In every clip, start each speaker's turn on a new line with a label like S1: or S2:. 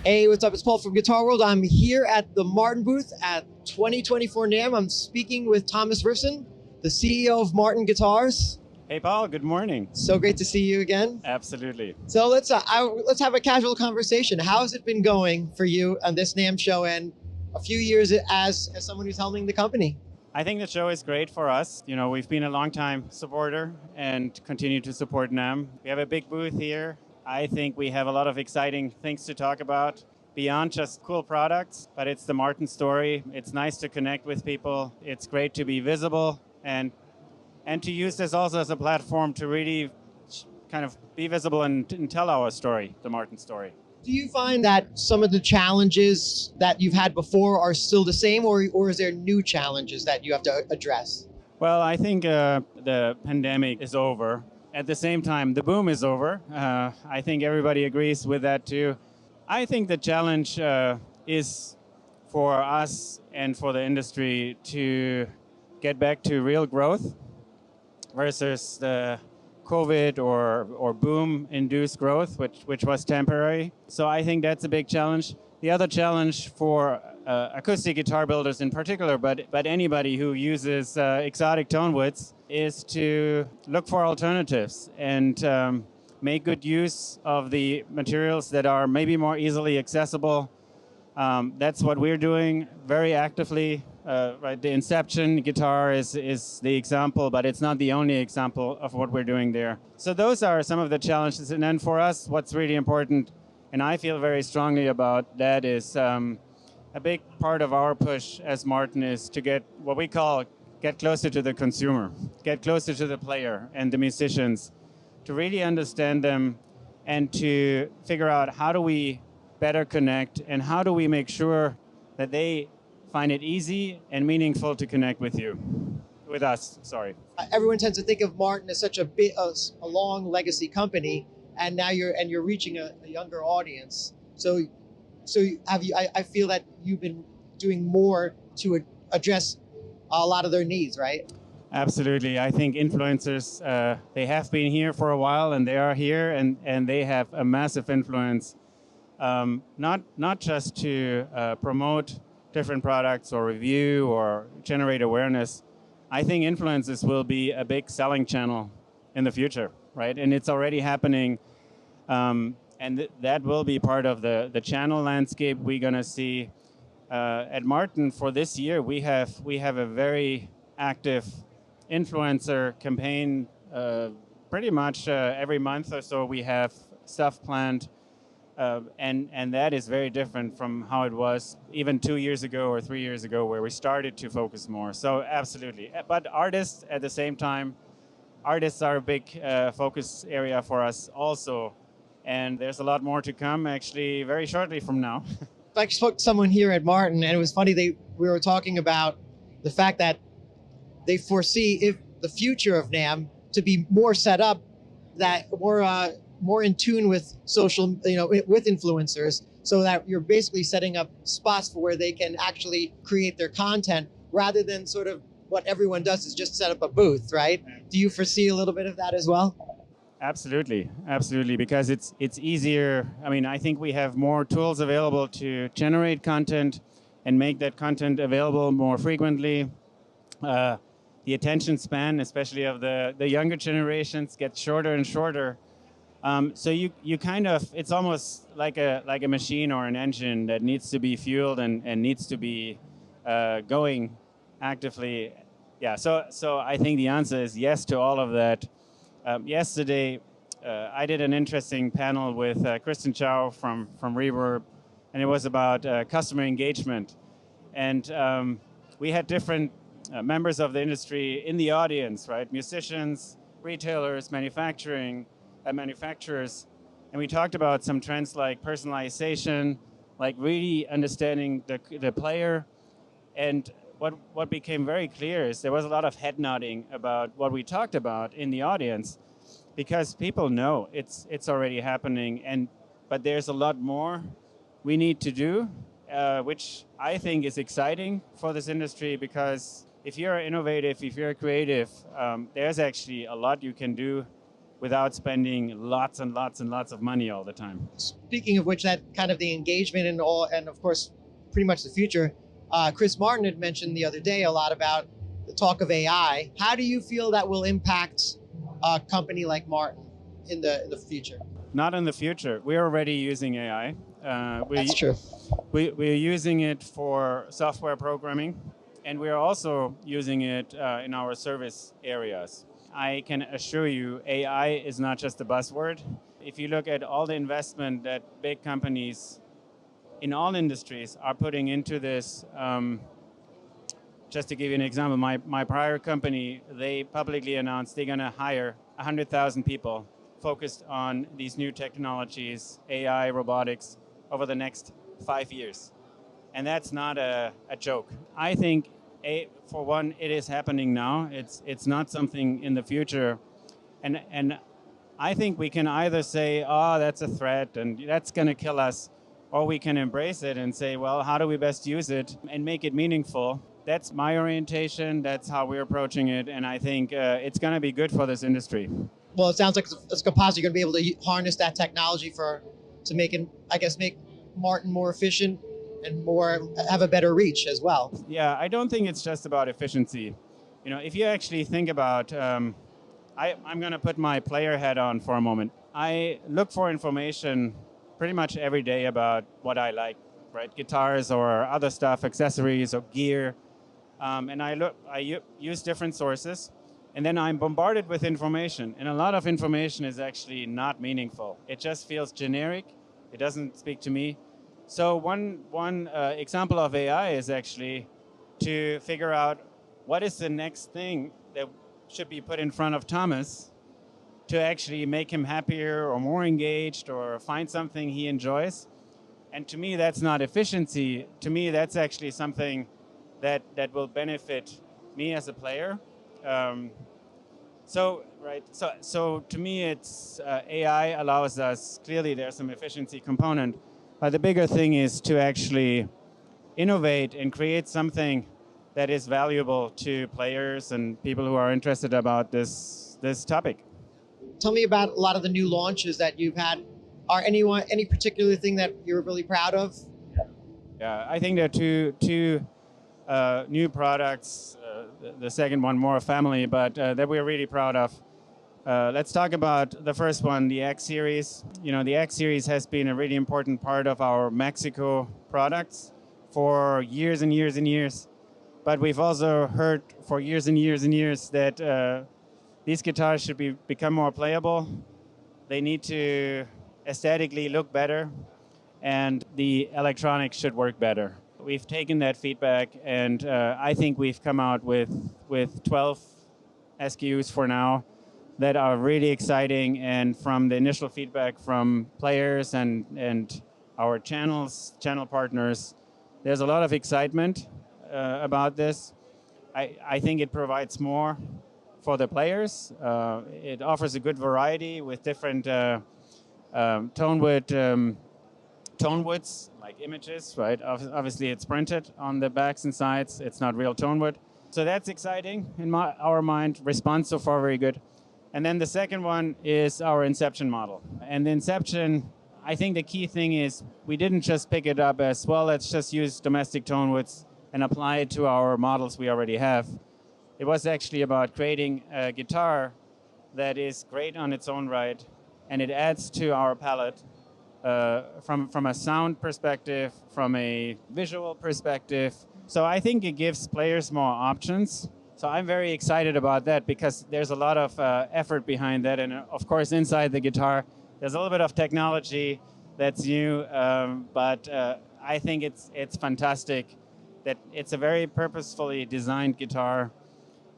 S1: Hey, what's up? It's Paul from Guitar World. I'm here at the Martin booth at 2024 NAMM. I'm speaking with Thomas Ripsam, the CEO of Martin Guitars.
S2: Hey, Paul. Good morning.
S1: So great to see you again.
S2: Absolutely.
S1: So let's have a casual conversation. How has it been going for you on this NAMM show and a few years as someone who's helming the company?
S2: I think the show is great for us. You know, we've been a long-time supporter and continue to support NAMM. We have a big booth here. I think we have a lot of exciting things to talk about beyond just cool products, but it's the Martin story. It's nice to connect with people. It's great to be visible and to use this also as a platform to really kind of be visible and tell our story, the Martin story.
S1: Do you find that some of the challenges that you've had before are still the same, or is there new challenges that you have to address?
S2: Well, I think the pandemic is over. At the same time, the boom is over. I think everybody agrees with that too. I think the challenge is for us and for the industry to get back to real growth versus the COVID or boom-induced growth, which was temporary. So I think that's a big challenge. The other challenge for acoustic guitar builders in particular, but anybody who uses exotic tone widths, is to look for alternatives and make good use of the materials that are maybe more easily accessible. That's what we're doing very actively. Right, the Inception guitar is the example, but it's not the only example of what we're doing there. So those are some of the challenges. And then for us, what's really important, and I feel very strongly about that, is a big part of our push as Martin is to get what we call get closer to the consumer, get closer to the player and the musicians, to really understand them and to figure out how do we better connect and how do we make sure that they find it easy and meaningful to connect with us. Sorry.
S1: Everyone tends to think of Martin as such a long legacy company, and now you're reaching a younger audience. So I feel that you've been doing more to address a lot of their needs, right?
S2: Absolutely. I think influencers, they have been here for a while and they are here and they have a massive influence, not just to promote different products or review or generate awareness. I think influencers will be a big selling channel in the future, right? And it's already happening. And that will be part of the channel landscape we're going to see. At Martin for this year, we have a very active influencer campaign. Pretty much every month or so we have stuff planned. And that is very different from how it was even 2 years ago or 3 years ago, where we started to focus more. So absolutely. But artists at the same time, artists are a big focus area for us also. And there's a lot more to come actually very shortly from now.
S1: I spoke to someone here at Martin, and it was funny, we were talking about the fact that they foresee if the future of NAMM to be more set up, that more in tune with social, with influencers, so that you're basically setting up spots for where they can actually create their content rather than sort of what everyone does is just set up a booth, right? Do you foresee a little bit of that as well?
S2: Absolutely, because it's easier. I mean, I think we have more tools available to generate content and make that content available more frequently. The attention span, especially of the younger generations, gets shorter and shorter. So you kind of, it's almost like a machine or an engine that needs to be fueled and needs to be going actively. Yeah, so I think the answer is yes to all of that. Yesterday, I did an interesting panel with Kristen Chow from Reverb, and it was about customer engagement. And we had different members of the industry in the audience, right? Musicians, retailers, manufacturers, and we talked about some trends like personalization, like really understanding the player. And what became very clear is there was a lot of head nodding about what we talked about in the audience, because people know it's already happening, but there's a lot more we need to do, which I think is exciting for this industry, because if you're innovative, if you're creative, there's actually a lot you can do without spending lots and lots and lots of money all the time.
S1: Speaking of which, that kind of the engagement and all, and of course, pretty much the future. Chris Martin had mentioned the other day a lot about the talk of AI. How do you feel that will impact a company like Martin in the future?
S2: Not in the future. We're already using AI.
S1: That's true.
S2: We're using it for software programming, and we're also using it in our service areas. I can assure you, AI is not just a buzzword. If you look at all the investment that big companies in all industries are putting into this, just to give you an example, my prior company, they publicly announced they're going to hire 100,000 people focused on these new technologies, AI, robotics, over the next 5 years. And that's not a joke. I think, for one, it is happening now. It's not something in the future. And I think we can either say, oh, that's a threat and that's going to kill us, or we can embrace it and say, well, how do we best use it and make it meaningful? That's my orientation. That's how we're approaching it. And I think it's going to be good for this industry.
S1: Well, it sounds like as a composite, you're going to be able to harness that technology to make it, I guess, make Martin more efficient and have a better reach as well.
S2: Yeah, I don't think it's just about efficiency. You know, if you actually think about, I'm going to put my player hat on for a moment. I look for information pretty much every day about what I like, right? Guitars or other stuff, accessories or gear. And I use different sources, and then I'm bombarded with information. And a lot of information is actually not meaningful. It just feels generic. It doesn't speak to me. So one example of AI is actually to figure out what is the next thing that should be put in front of Thomas to actually make him happier or more engaged or find something he enjoys. And to me, that's not efficiency. To me, that's actually something that will benefit me as a player. So to me, it's AI allows us, clearly there's some efficiency component, but the bigger thing is to actually innovate and create something that is valuable to players and people who are interested about this topic.
S1: Tell me about a lot of the new launches that you've had. Are any particular thing that you're really proud of?
S2: Yeah, I think there are two new products. The second one more family, but that we're really proud of. Let's talk about the first one, the X-Series. You know, the X-Series has been a really important part of our Mexico products for years and years and years. But we've also heard for years and years and years that these guitars should become more playable. They need to aesthetically look better, and the electronics should work better. We've taken that feedback, and I think we've come out with 12 SKUs for now that are really exciting. And from the initial feedback from players and our channel partners, there's a lot of excitement about this. I think it provides more for the players. It offers a good variety with different tone woods, like images, right? Obviously, it's printed on the backs and sides. It's not real tone wood. So that's exciting in our mind. Response so far very good. And then the second one is our Inception model. And the Inception, I think the key thing is we didn't just pick it up as, well, let's just use domestic tone woods and apply it to our models we already have. It was actually about creating a guitar that is great on its own right, and it adds to our palette from a sound perspective, from a visual perspective. So I think it gives players more options. So I'm very excited about that because there's a lot of effort behind that. And of course, inside the guitar, there's a little bit of technology that's new, but I think it's fantastic that it's a very purposefully designed guitar.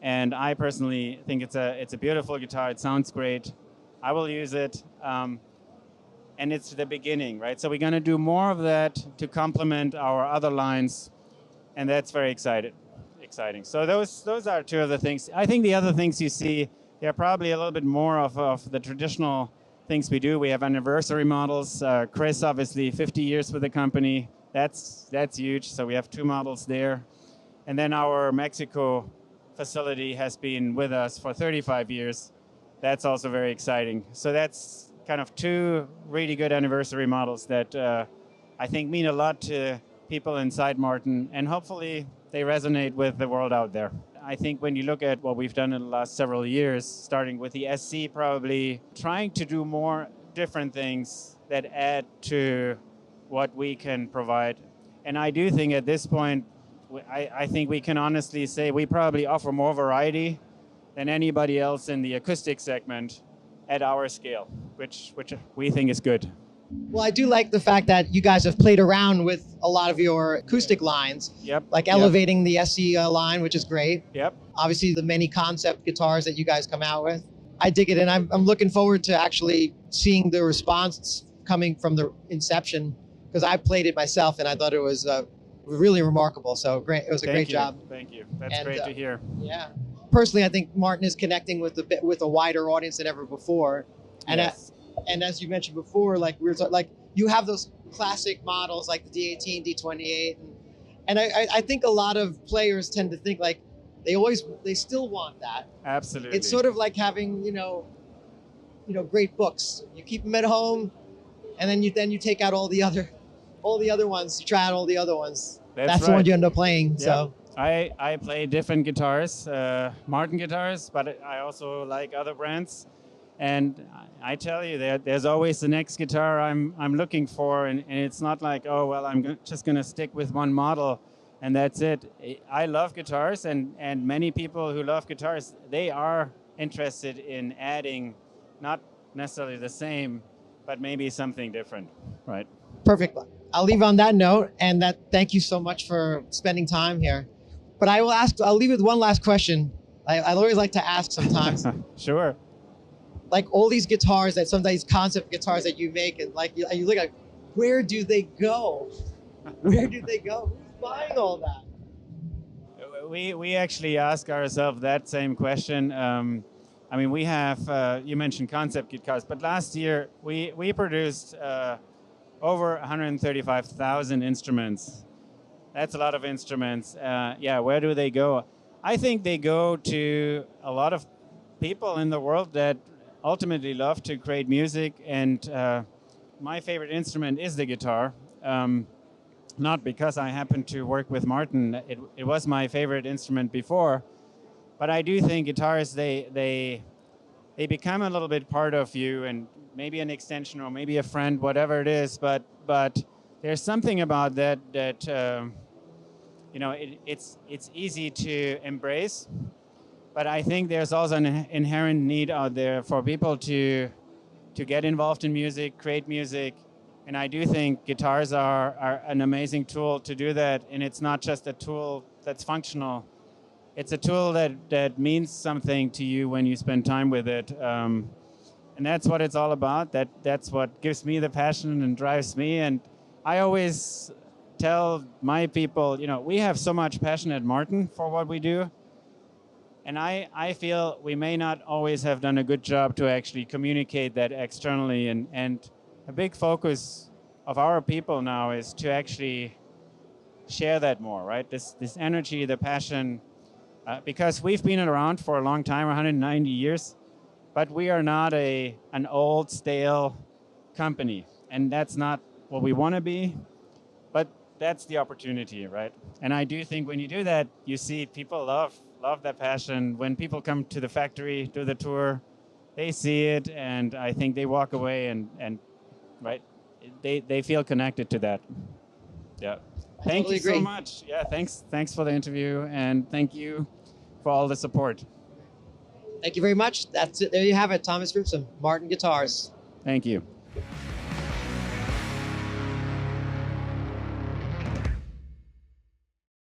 S2: And I personally think it's a beautiful guitar. It sounds great. I will use it. And it's the beginning, right? So we're going to do more of that to complement our other lines. And that's very exciting. So those are two of the things. I think the other things you see, they're probably a little bit more of the traditional things we do. We have anniversary models. Chris, obviously, 50 years with the company. That's huge. So we have 2 models there. And then our Mexico facility has been with us for 35 years. that's also very exciting. So that's kind of two really good anniversary models that I think mean a lot to people inside Martin, and hopefully they resonate with the world out there. I think when you look at what we've done in the last several years, starting with the SC, probably trying to do more different things that add to what we can provide. And I do think at this point, I think we can honestly say we probably offer more variety than anybody else in the acoustic segment at our scale, which we think is good.
S1: Well, I do like the fact that you guys have played around with a lot of your acoustic lines,
S2: Yep.
S1: like elevating the SC line, which is great.
S2: Yep.
S1: Obviously, the many concept guitars that you guys come out with. I dig it, and I'm looking forward to actually seeing the response coming from the Inception, because I played it myself and I thought it was really remarkable. So great, it was a great job.
S2: Thank you. That's great to hear.
S1: Yeah. Personally, I think Martin is connecting with a wider audience than ever before, and
S2: Yes.
S1: and as you mentioned before, like you have those classic models like the D18, D28, and I think a lot of players tend to think like they still want that.
S2: Absolutely.
S1: It's sort of like having great books. You keep them at home, and then you take out all the other ones. You try out all the other ones. That's
S2: right.
S1: the one you end up playing.
S2: Yep.
S1: So
S2: I play different guitars, Martin guitars, but I also like other brands. And I tell you, there's always the next guitar I'm looking for, and it's not like, oh, well, I'm just going to stick with one model, and that's it. I love guitars, and many people who love guitars, they are interested in adding not necessarily the same, but maybe something different, right?
S1: perfect. I'll leave on that note, and thank you so much for spending time here. But I'll leave with one last question. I always like to ask sometimes.
S2: Sure.
S1: Like all these guitars these concept guitars that you make, and like you look at, where do they go? Where do they go? Who's buying all that?
S2: We actually ask ourselves that same question. I mean, we have, you mentioned concept guitars, but last year we produced over 135,000 instruments. That's a lot of instruments. Yeah, where do they go? I think they go to a lot of people in the world that ultimately love to create music, and my favorite instrument is the guitar. Not because I happen to work with Martin. It was my favorite instrument before, but I do think guitars, they become a little bit part of you, and maybe an extension or maybe a friend, whatever it is. But there's something about that it's easy to embrace. But I think there's also an inherent need out there for people to get involved in music, create music. And I do think guitars are an amazing tool to do that. And it's not just a tool that's functional. It's a tool that means something to you when you spend time with it. And that's what it's all about. That's what gives me the passion and drives me. And I always tell my people, we have so much passion at Martin for what we do. And I feel we may not always have done a good job to actually communicate that externally. And a big focus of our people now is to actually share that more, right? This energy, the passion, because we've been around for a long time, 190 years, but we are not an old, stale company. And that's not what we want to be, but that's the opportunity, right? And I do think when you do that, you see people love that passion. When people come to the factory, do the tour, they see it, and I think they walk away and right, they feel connected to that. Yeah. Thank you so much. Yeah, thanks for the interview, and thank you for all the support.
S1: Thank you very much. That's it. There you have it. Thomas Ripsam, Martin Guitars.
S2: Thank you.